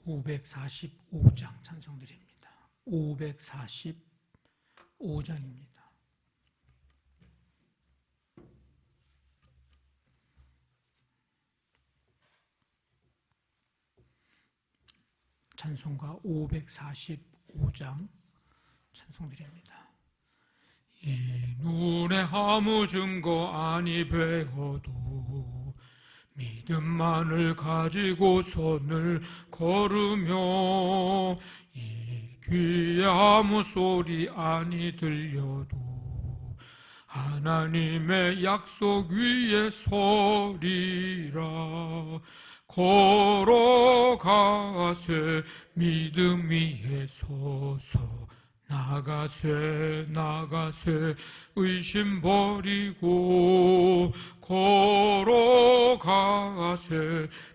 545장 찬송드립니다. 545장입니다. 찬송가 545장 찬송드립니다. 이 눈에 아무 증거 아니 배워도 믿음만을 가지고 손을 걸으며 이 귀에 아무 소리 아니 들려도 하나님의 약속 위에 서리라. 걸어가세 믿음 위에 서서 나가세 의심 버리고 걸어가세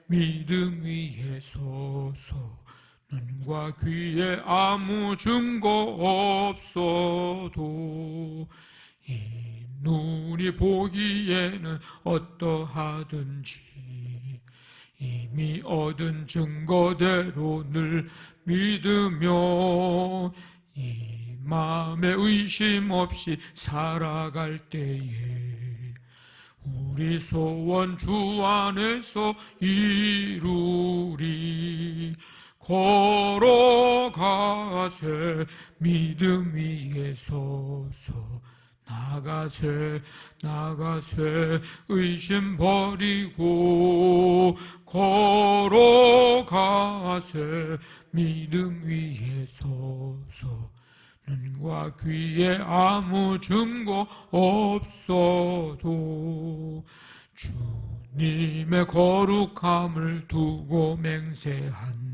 믿음 위에 서서 눈과 귀에 아무 증거 없어도 이 눈이 보기에는 어떠하든지 이미 얻은 증거대로 늘 믿으며 이 마음에 의심 없이 살아갈 때에 우리 소원 주 안에서 이루리. 걸어가세 믿음 위에 서서 나가세 의심 버리고 걸어가세 믿음 위에 서서 눈과 귀에 아무 증거 없어도 주님의 거룩함을 두고 맹세한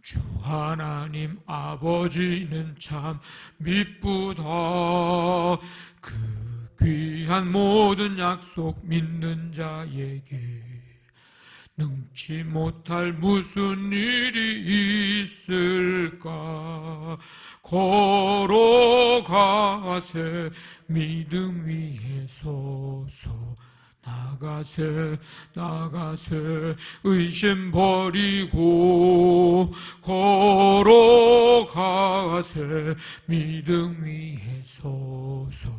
주 하나님 아버지는 참 미쁘다. 그 귀한 모든 약속 믿는 자에게 능치 못할 무슨 일이 있을까. 걸어가세 믿음 위에 서서 나가세 의심 버리고 걸어가세 믿음 위에 서서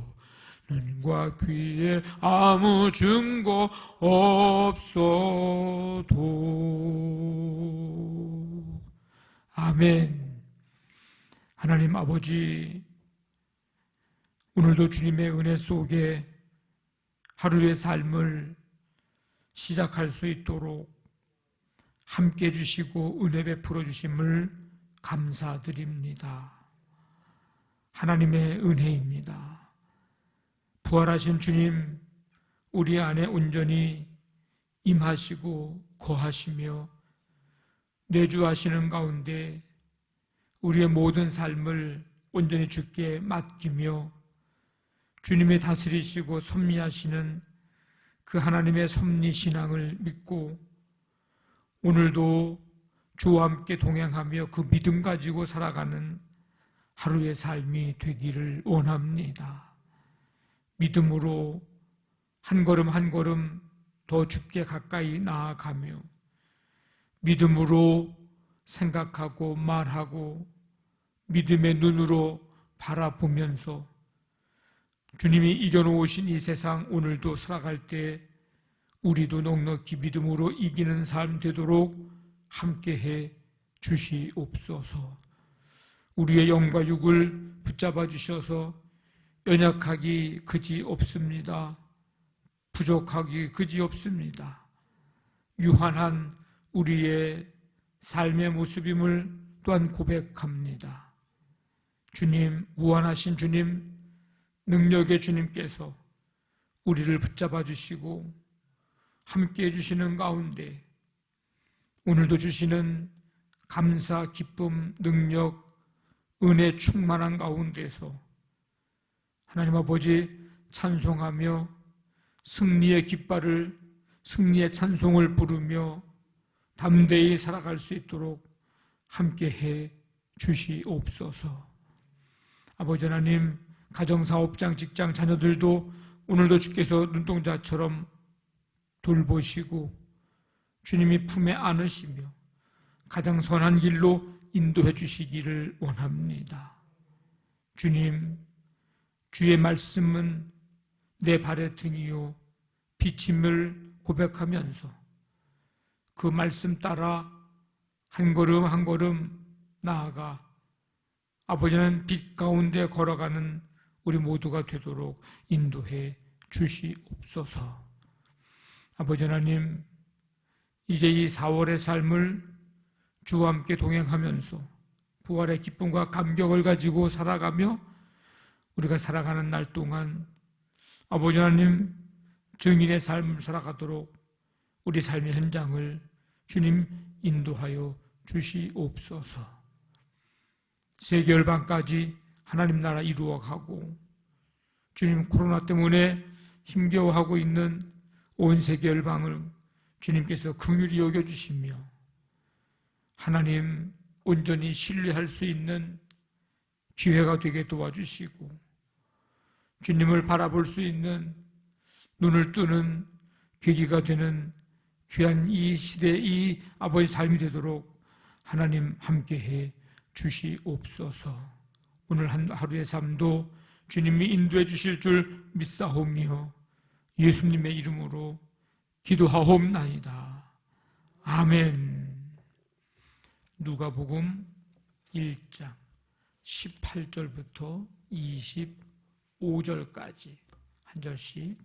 눈과 귀에 아무 증거 없어도. 아멘. 하나님 아버지, 오늘도 주님의 은혜 속에 하루의 삶을 시작할 수 있도록 함께 해주시고 은혜 베풀어 주심을 감사드립니다. 하나님의 은혜입니다. 부활하신 주님, 우리 안에 온전히 임하시고 거하시며 내주하시는 가운데 우리의 모든 삶을 온전히 주께 맡기며 주님의 다스리시고 섭리하시는 그 하나님의 섭리신앙을 믿고 오늘도 주와 함께 동행하며 그 믿음 가지고 살아가는 하루의 삶이 되기를 원합니다. 믿음으로 한 걸음 한 걸음 더 주께 가까이 나아가며 믿음으로 생각하고 말하고 믿음의 눈으로 바라보면서 주님이 이겨놓으신 이 세상 오늘도 살아갈 때 우리도 넉넉히 믿음으로 이기는 삶 되도록 함께해 주시옵소서. 우리의 영과 육을 붙잡아 주셔서 연약하기 그지 없습니다. 부족하기 그지 없습니다. 유한한 우리의 삶의 모습임을 또한 고백합니다. 주님, 무한하신 주님, 능력의 주님께서 우리를 붙잡아 주시고 함께 해주시는 가운데 오늘도 주시는 감사, 기쁨, 능력, 은혜 충만한 가운데서 하나님 아버지 찬송하며 승리의 깃발을, 승리의 찬송을 부르며 담대히 살아갈 수 있도록 함께해 주시옵소서. 아버지 하나님, 가정사업장, 직장, 자녀들도 오늘도 주께서 눈동자처럼 돌보시고 주님이 품에 안으시며 가장 선한 길로 인도해 주시기를 원합니다. 주님, 주의 말씀은 내 발의 등이요 빛임을 고백하면서 그 말씀 따라 한 걸음 한 걸음 나아가 아버지는 빛 가운데 걸어가는 우리 모두가 되도록 인도해 주시옵소서. 아버지 하나님, 이제 이 4월의 삶을 주와 함께 동행하면서 부활의 기쁨과 감격을 가지고 살아가며 우리가 살아가는 날 동안 아버지 하나님 증인의 삶을 살아가도록 우리 삶의 현장을 주님 인도하여 주시옵소서. 세계 열방까지 하나님 나라 이루어가고 주님 코로나 때문에 힘겨워하고 있는 온 세계 열방을 주님께서 긍휼히 여겨주시며 하나님 온전히 신뢰할 수 있는 기회가 되게 도와주시고 주님을 바라볼 수 있는 눈을 뜨는 계기가 되는 귀한 이 시대 이 아버지 삶이 되도록 하나님 함께해 주시옵소서. 오늘 하루의 삶도 주님이 인도해 주실 줄 믿사오며 예수님의 이름으로 기도하옵나이다. 아멘. 누가복음 1장 18절부터 25절까지 한 절씩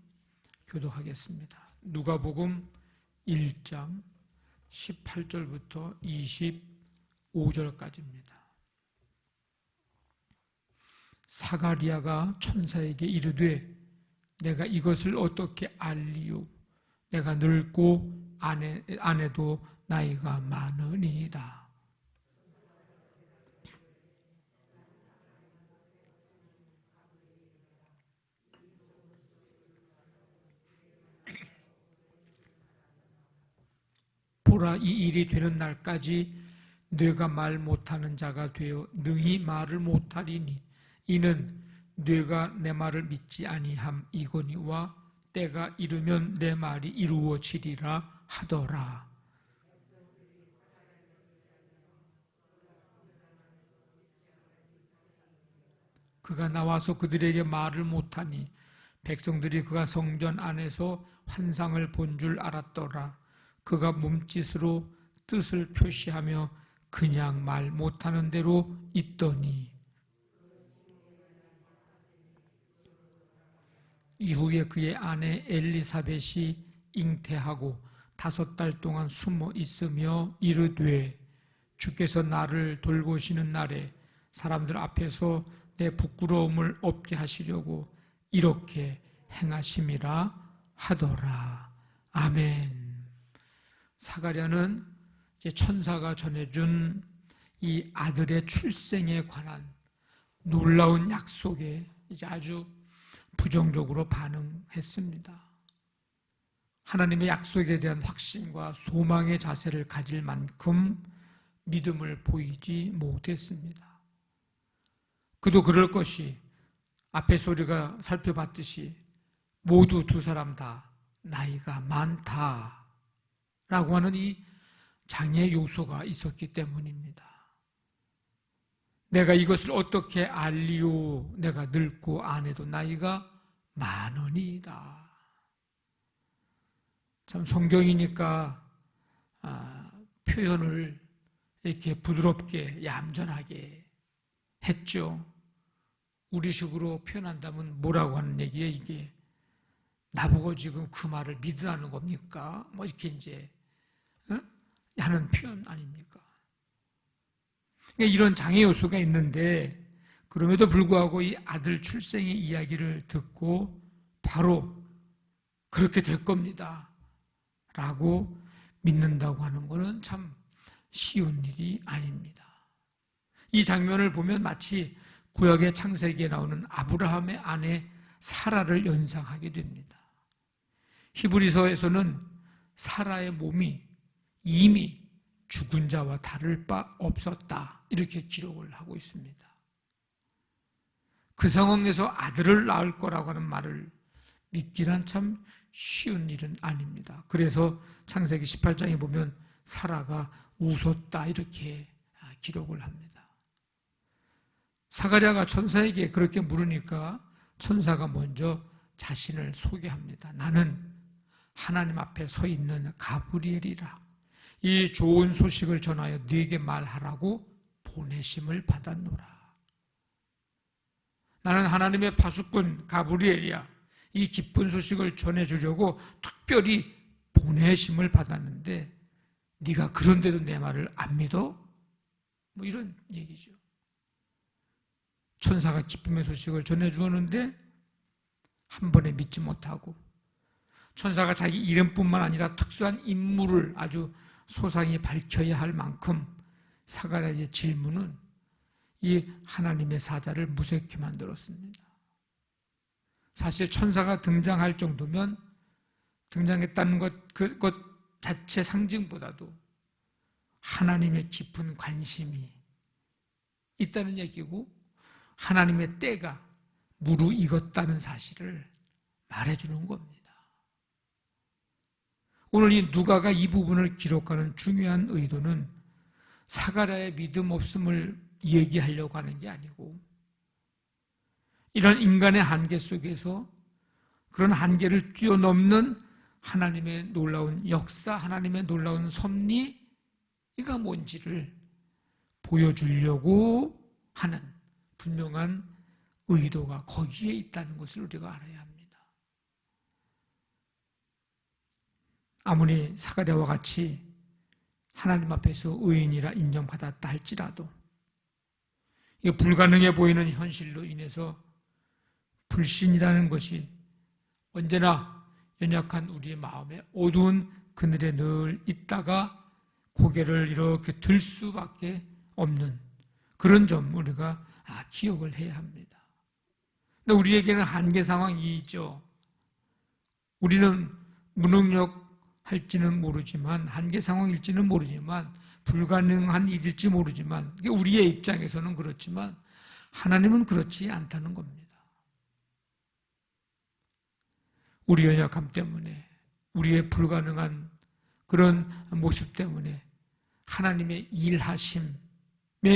교독하겠습니다. 누가복음 1장 18절부터 25절까지입니다. 사가리아가 천사에게 이르되 내가 이것을 어떻게 알리요? 내가 늙고 아내도 나이가 많으니이다. 보라, 이 일이 되는 날까지 뇌가 말 못하는 자가 되어 능히 말을 못하리니 이는 뇌가 내 말을 믿지 아니함 이거니와 때가 이르면 내 말이 이루어지리라 하더라. 그가 나와서 그들에게 말을 못하니 백성들이 그가 성전 안에서 환상을 본 줄 알았더라. 그가 몸짓으로 뜻을 표시하며 그냥 말 못하는 대로 있더니 이후에 그의 아내 엘리사벳이 잉태하고 5달 동안 숨어 있으며 이르되 주께서 나를 돌보시는 날에 사람들 앞에서 내 부끄러움을 없게 하시려고 이렇게 행하심이라 하더라. 아멘. 사가랴는 이제 천사가 전해준 이 아들의 출생에 관한 놀라운 약속에 이제 아주 부정적으로 반응했습니다. 하나님의 약속에 대한 확신과 소망의 자세를 가질 만큼 믿음을 보이지 못했습니다. 그도 그럴 것이 앞에서 우리가 살펴봤듯이 모두 두 사람 다 나이가 많다라고 하는 이 장애 요소가 있었기 때문입니다. 내가 이것을 어떻게 알리오? 내가 늙고 아내도 나이가 많으니이다. 참 성경이니까 표현을 이렇게 부드럽게 얌전하게 했죠. 우리식으로 표현한다면 뭐라고 하는 얘기예요? 이게 나보고 지금 그 말을 믿으라는 겁니까? 뭐 이렇게 이제 하는 표현 아닙니까? 이런 장애 요소가 있는데 그럼에도 불구하고 이 아들 출생의 이야기를 듣고 바로 그렇게 될 겁니다 라고 믿는다고 하는 것은 참 쉬운 일이 아닙니다. 이 장면을 보면 마치 구약의 창세기에 나오는 아브라함의 아내 사라를 연상하게 됩니다. 히브리서에서는 사라의 몸이 이미 죽은 자와 다를 바 없었다 이렇게 기록을 하고 있습니다. 그 상황에서 아들을 낳을 거라고 하는 말을 믿기란 참 쉬운 일은 아닙니다. 그래서 창세기 18장에 보면 사라가 웃었다 이렇게 기록을 합니다. 사가랴가 천사에게 그렇게 물으니까 천사가 먼저 자신을 소개합니다. 나는 하나님 앞에 서 있는 가브리엘이라. 이 좋은 소식을 전하여 네게 말하라고 보내심을 받았노라. 나는 하나님의 파수꾼 가브리엘이야. 이 기쁜 소식을 전해주려고 특별히 보내심을 받았는데 네가 그런데도 내 말을 안 믿어? 뭐 이런 얘기죠. 천사가 기쁨의 소식을 전해주었는데 한 번에 믿지 못하고, 천사가 자기 이름뿐만 아니라 특수한 인물을 아주 소상히 밝혀야 할 만큼 사가랴의 질문은 이 하나님의 사자를 무색해 만들었습니다. 사실 천사가 등장할 정도면 등장했다는 그것 자체 상징보다도 하나님의 깊은 관심이 있다는 얘기고 하나님의 때가 무르익었다는 사실을 말해주는 겁니다. 오늘 이 누가가 이 부분을 기록하는 중요한 의도는 사가랴의 믿음 없음을 얘기하려고 하는 게 아니고, 이런 인간의 한계 속에서 그런 한계를 뛰어넘는 하나님의 놀라운 역사, 하나님의 놀라운 섭리, 이가 뭔지를 보여주려고 하는 분명한 의도가 거기에 있다는 것을 우리가 알아야 합니다. 아무리 사가랴와 같이 하나님 앞에서 의인이라 인정받았다 할지라도 이 불가능해 보이는 현실로 인해서 불신이라는 것이 언제나 연약한 우리의 마음에 어두운 그늘에 늘 있다가 고개를 이렇게 들 수밖에 없는 그런 점 우리가 기억을 해야 합니다. 근데 우리에게는 한계 상황이 있죠. 우리는 무능력할지는 모르지만, 한계 상황일지는 모르지만, 불가능한 일일지 모르지만, 우리의 입장에서는 그렇지만 하나님은 그렇지 않다는 겁니다. 우리 연약함 때문에, 우리의 불가능한 그런 모습 때문에 하나님의 일하심에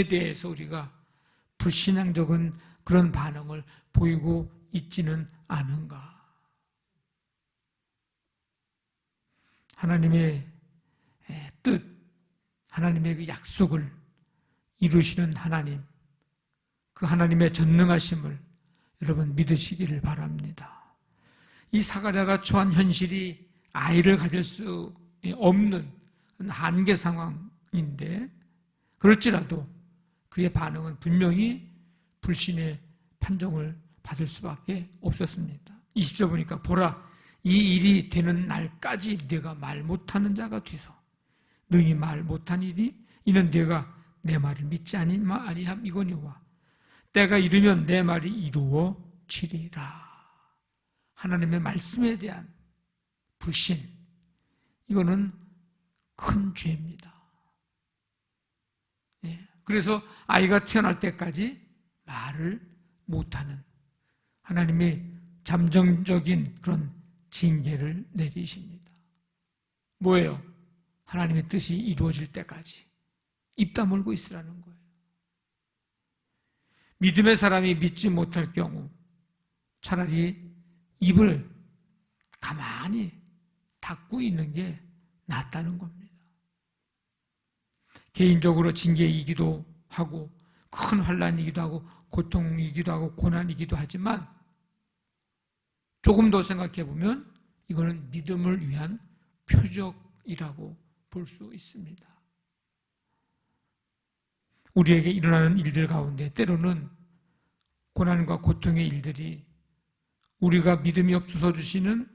대해서 우리가 불신앙적인 그런 반응을 보이고 있지는 않은가. 하나님의 뜻, 하나님의 그 약속을 이루시는 하나님, 그 하나님의 전능하심을 여러분 믿으시기를 바랍니다. 이 사가랴가 처한 현실이 아이를 가질 수 없는 한계 상황인데, 그럴지라도 그의 반응은 분명히 불신의 판정을 받을 수밖에 없었습니다. 20절 보니까 보라, 이 일이 되는 날까지 네가 말 못하는 자가 되소. 능히 말 못한 일이 이는 네가 내 말을 믿지 아니함 이거니와 때가 이르면 내 말이 이루어지리라. 하나님의 말씀에 대한 불신, 이거는 큰 죄입니다. 그래서 아이가 태어날 때까지 말을 못하는 하나님의 잠정적인 그런 징계를 내리십니다. 뭐예요? 하나님의 뜻이 이루어질 때까지 입 다물고 있으라는 거예요. 믿음의 사람이 믿지 못할 경우 차라리 입을 가만히 닫고 있는 게 낫다는 겁니다. 개인적으로 징계이기도 하고 큰 환난이기도 하고 고통이기도 하고 고난이기도 하지만 조금 더 생각해 보면 이거는 믿음을 위한 표적이라고 볼 수 있습니다. 우리에게 일어나는 일들 가운데 때로는 고난과 고통의 일들이 우리가 믿음이 없어서 주시는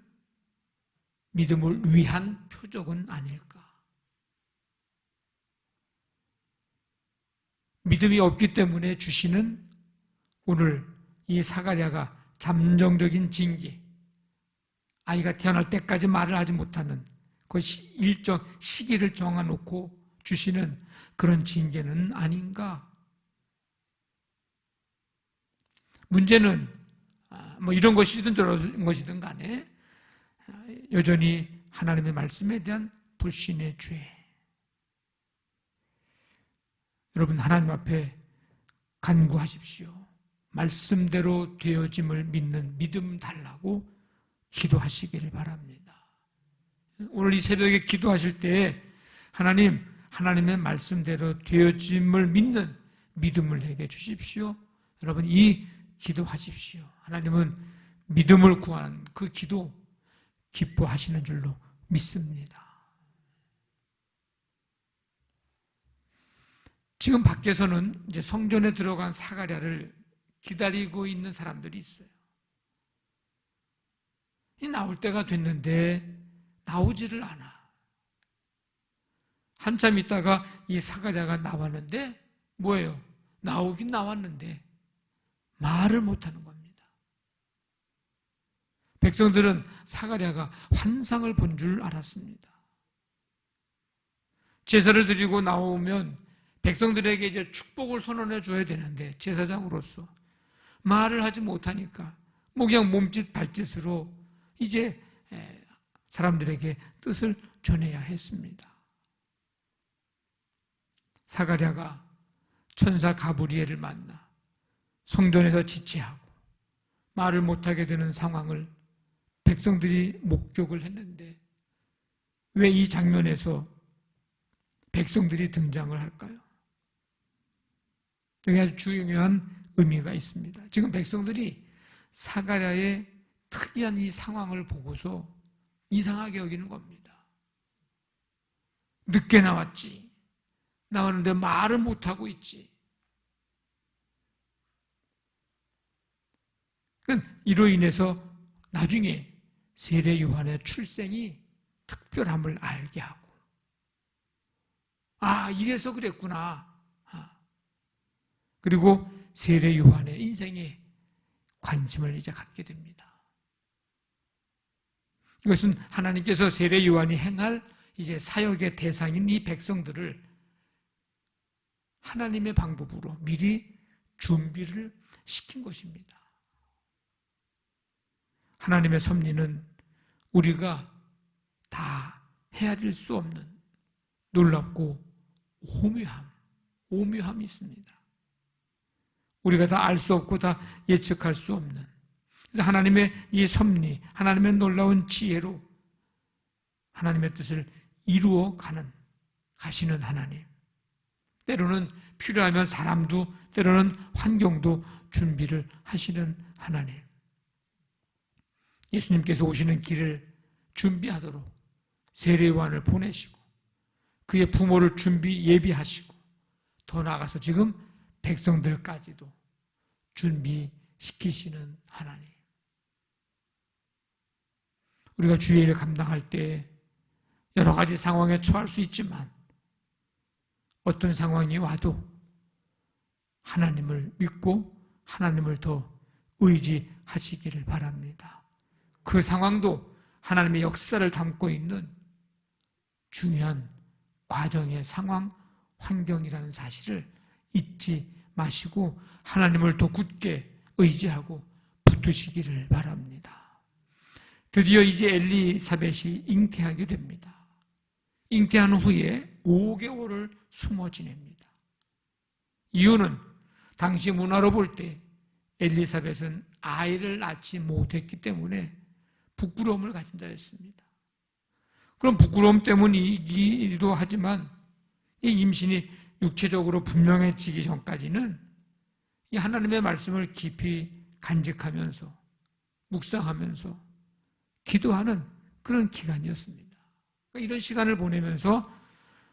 믿음을 위한 표적은 아닐까? 믿음이 없기 때문에 주시는 오늘 이 사가랴가 잠정적인 징계, 아이가 태어날 때까지 말을 하지 못하는 그 일정 시기를 정해놓고 주시는 그런 징계는 아닌가? 문제는 뭐 이런 것이든 저런 것이든 간에 여전히 하나님의 말씀에 대한 불신의 죄, 여러분, 하나님 앞에 간구하십시오. 말씀대로 되어짐을 믿는 믿음 달라고 기도하시기를 바랍니다. 오늘 이 새벽에 기도하실 때 하나님의 말씀대로 되어짐을 믿는 믿음을 내게 주십시오. 여러분, 이 기도하십시오. 하나님은 믿음을 구하는 그 기도 기뻐하시는 줄로 믿습니다. 지금 밖에서는 이제 성전에 들어간 사가랴를 기다리고 있는 사람들이 있어요. 나올 때가 됐는데 나오지를 않아. 한참 있다가 이 사가랴가 나왔는데 뭐예요? 나오긴 나왔는데 말을 못하는 겁니다. 백성들은 사가랴가 환상을 본 줄 알았습니다. 제사를 드리고 나오면 백성들에게 이제 축복을 선언해 줘야 되는데 제사장으로서 말을 하지 못하니까 그냥 몸짓 발짓으로 이제 사람들에게 뜻을 전해야 했습니다. 사가랴가 천사 가브리엘을 만나 성전에서 지체하고 말을 못하게 되는 상황을 백성들이 목격을 했는데 왜 이 장면에서 백성들이 등장을 할까요? 여기 아주 중요한 의미가 있습니다. 지금 백성들이 사가랴의 특이한 이 상황을 보고서 이상하게 여기는 겁니다. 늦게 나왔지. 나왔는데 말을 못하고 있지. 이로 인해서 나중에 세례 요한의 출생이 특별함을 알게 하고, 이래서 그랬구나. 그리고 세례 요한의 인생에 관심을 이제 갖게 됩니다. 이것은 하나님께서 세례 요한이 행할 이제 사역의 대상인 이 백성들을 하나님의 방법으로 미리 준비를 시킨 것입니다. 하나님의 섭리는 우리가 다 헤아릴 수 없는 놀랍고 오묘함이 있습니다. 우리가 다 알 수 없고 다 예측할 수 없는, 그래서 하나님의 이 섭리, 하나님의 놀라운 지혜로 하나님의 뜻을 이루어 가시는 하나님. 때로는 필요하면 사람도, 때로는 환경도 준비를 하시는 하나님. 예수님께서 오시는 길을 준비하도록 세례 요한을 보내시고 그의 부모를 예비하시고 더 나아가서 지금 백성들까지도 준비시키시는 하나님. 우리가 주의 일을 감당할 때 여러 가지 상황에 처할 수 있지만 어떤 상황이 와도 하나님을 믿고 하나님을 더 의지하시기를 바랍니다. 그 상황도 하나님의 역사를 담고 있는 중요한 과정의 상황, 환경이라는 사실을 잊지 마시고 하나님을 더 굳게 의지하고 붙드시기를 바랍니다. 드디어 이제 엘리사벳이 잉태하게 됩니다. 잉태한 후에 5개월을 숨어 지냅니다. 이유는 당시 문화로 볼 때 엘리사벳은 아이를 낳지 못했기 때문에 부끄러움을 가진 자였습니다. 그럼 부끄러움 때문이기도 하지만 이 임신이 육체적으로 분명해지기 전까지는 이 하나님의 말씀을 깊이 간직하면서 묵상하면서 기도하는 그런 기간이었습니다. 그러니까 이런 시간을 보내면서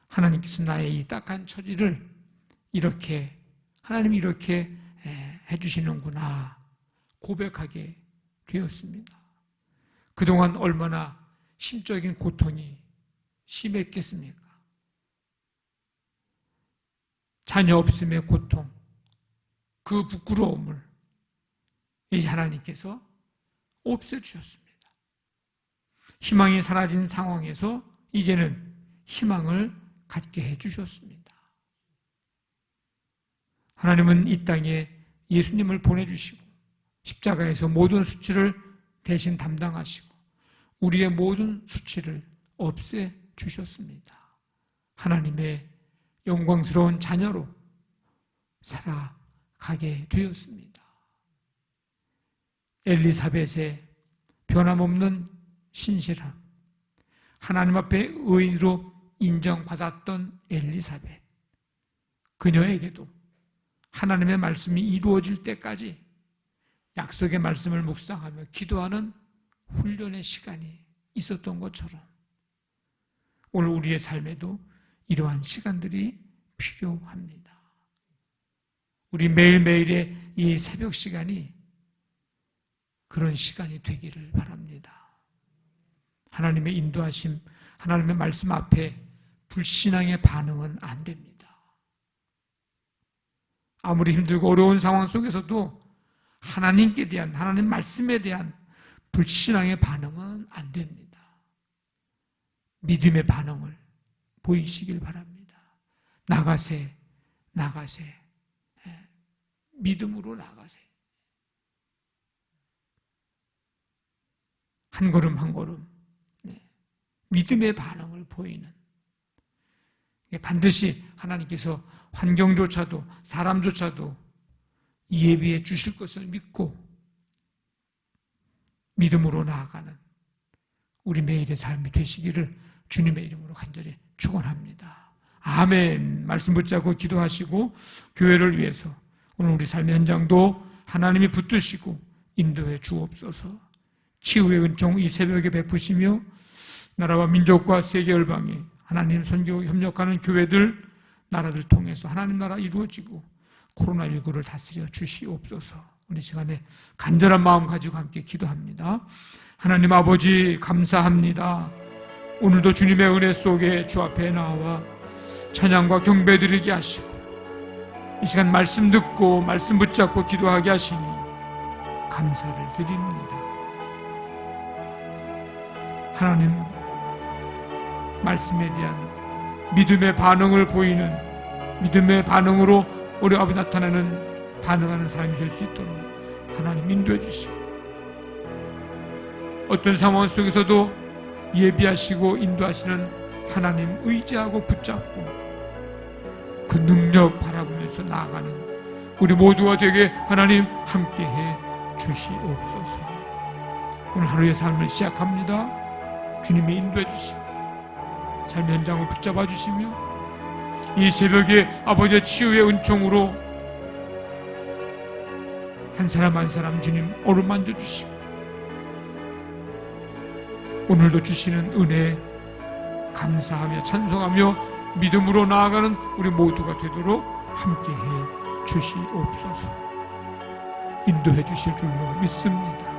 하나님께서 나의 이 딱한 처지를 하나님이 이렇게 해주시는구나 고백하게 되었습니다. 그동안 얼마나 심적인 고통이 심했겠습니까? 자녀 없음의 고통, 그 부끄러움을 이제 하나님께서 없애주셨습니다. 희망이 사라진 상황에서 이제는 희망을 갖게 해주셨습니다. 하나님은 이 땅에 예수님을 보내주시고 십자가에서 모든 수치를 대신 담당하시고 우리의 모든 수치를 없애주셨습니다. 하나님의 영광스러운 자녀로 살아가게 되었습니다. 엘리사벳의 변함없는 신실함, 하나님 앞에 의인으로 인정받았던 엘리사벳, 그녀에게도 하나님의 말씀이 이루어질 때까지 약속의 말씀을 묵상하며 기도하는 훈련의 시간이 있었던 것처럼 오늘 우리의 삶에도 이러한 시간들이 필요합니다. 우리 매일매일의 이 새벽 시간이 그런 시간이 되기를 바랍니다. 하나님의 인도하심, 하나님의 말씀 앞에 불신앙의 반응은 안 됩니다. 아무리 힘들고 어려운 상황 속에서도 하나님께 대한, 하나님 말씀에 대한 불신앙의 반응은 안 됩니다. 믿음의 반응을 보이시길 바랍니다. 나가세, 나가세. 믿음으로 나가세. 한 걸음 한 걸음 믿음의 반응을 보이는, 반드시 하나님께서 환경조차도 사람조차도 예비해 주실 것을 믿고 믿음으로 나아가는 우리 매일의 삶이 되시기를 주님의 이름으로 간절히 축원합니다. 아멘. 말씀 붙잡고 기도하시고 교회를 위해서 오늘 우리 삶의 현장도 하나님이 붙드시고 인도해 주옵소서. 치유의 은총 이 새벽에 베푸시며 나라와 민족과 세계 열방에 하나님 선교 협력하는 교회들, 나라들 통해서 하나님 나라 이루어지고 코로나19를 다스려 주시옵소서. 우리 시간에 간절한 마음 가지고 함께 기도합니다. 하나님 아버지 감사합니다. 오늘도 주님의 은혜 속에 주 앞에 나와 찬양과 경배 드리게 하시고 이 시간 말씀 듣고 말씀 붙잡고 기도하게 하시니 감사를 드립니다. 하나님 말씀에 대한 믿음의 반응을 보이는, 믿음의 반응으로 우리 앞에 나타나는 반응하는 사람이 될 수 있도록 하나님 인도해 주시고, 어떤 상황 속에서도 예비하시고 인도하시는 하나님 의지하고 붙잡고 그 능력 바라보면서 나아가는 우리 모두가 되게 하나님 함께해 주시옵소서. 오늘 하루의 삶을 시작합니다. 주님이 인도해 주시고 삶의 현장을 붙잡아 주시며 이 새벽에 아버지의 치유의 은총으로 한 사람 한 사람 주님 어루만져 주시고 오늘도 주시는 은혜 감사하며 찬송하며 믿음으로 나아가는 우리 모두가 되도록 함께해 주시옵소서. 인도해 주실 줄로 믿습니다.